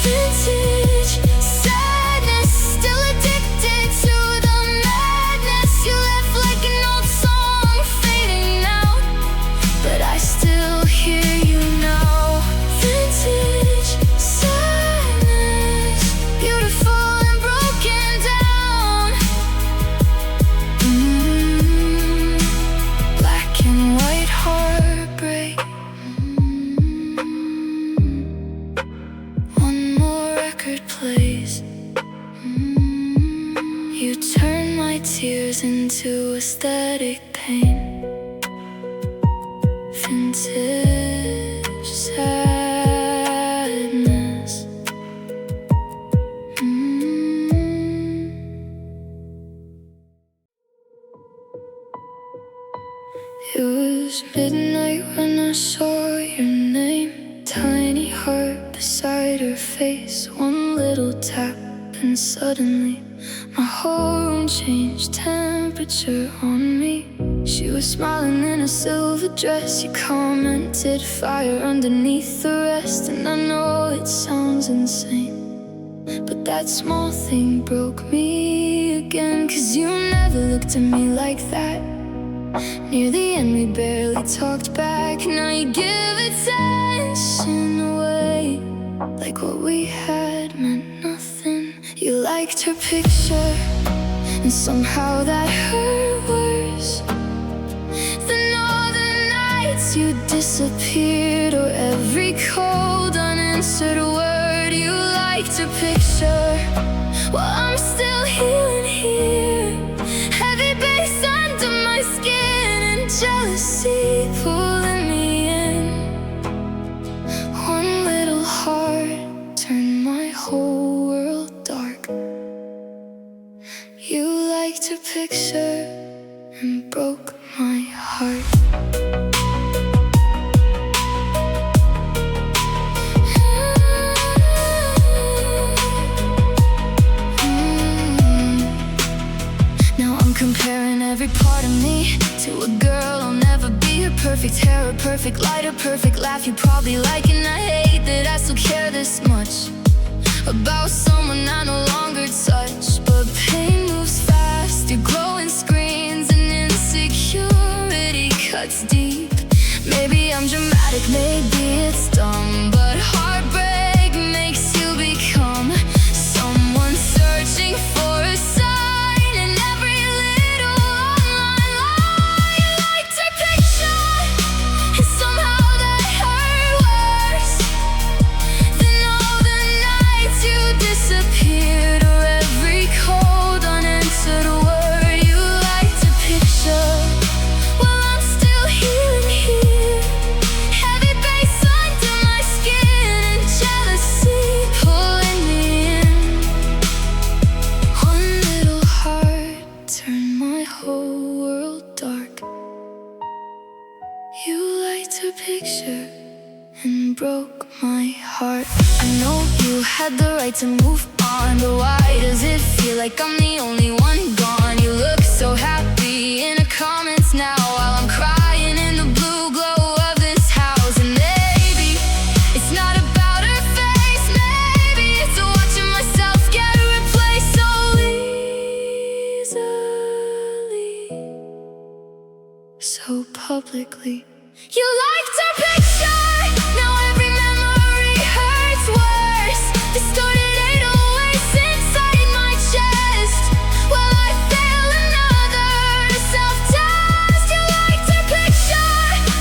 Vintage sadness, still addicted to the madness. You left like an old song fading out, but I still hear you now. Vintage sadness, beautiful and broken down. Black and white heartbreak. One more record plays. You turn my tears into aesthetic pain. Vintage sadness. It was midnight when I saw your name. Tiny heart beside her face. One little tap and suddenly my whole room changed temperature on me. She was smiling in a silver dress. You commented fire underneath the rest. And I know it sounds insane, but that small thing broke me again. 'Cause you never looked at me like that. Near the end we barely talked back. Now you give attention away, like what we had meant nothing. You liked her picture, and somehow that hurt worse than all the nights you disappeared, or every cold unanswered word. You liked her picture, well I'm still healing here. Heavy bass under my skin, and jealousy pulling me in. One little heart turned my whole world dark. You liked her picture and broke my heart. Now I'm comparing every part of me to a girl. I'll never be her perfect hair, her perfect light, her perfect laugh. You probably like, and I hate that I still care this much about someone I no longer touch. But pain moves fast, your glowing screens, and insecurity cuts deep. Maybe I'm dramatic, maybe it's dumb, but heartbreak makes you become someone searching for a sign in every little online lie. You liked her picture, and somehow that hurt worse than all the nights you disappeared, or every cold unanswered word. You liked her picture, well I'm still healing here. Heavy bass under my skin, and jealousy pulling me in. One little heart turned my whole world dark. You liked her picture and broke my heart. I know you had the right to move on, but why does it feel like I'm the only one gone? You look so happy in the comments now, while I'm crying in the blue glow of this house. And maybe it's not about her face, maybe it's watching myself get replaced so easily, so publicly. You liked her picture, now every memory hurts worse. Distorted 808s inside my chest, while I fail another self-test. You liked her picture,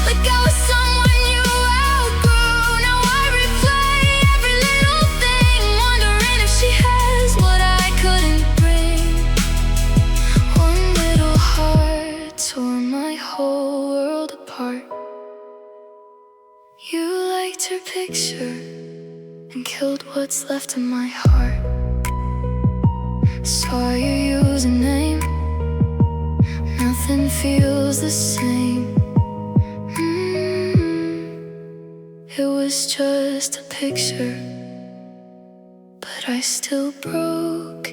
like I was someone you outgrew. Now I replay every little thing, wondering if she has what I couldn't bring. One little heart killed what's left of my heart. Saw your username, nothing feels the same. It was just a picture, but I still broke.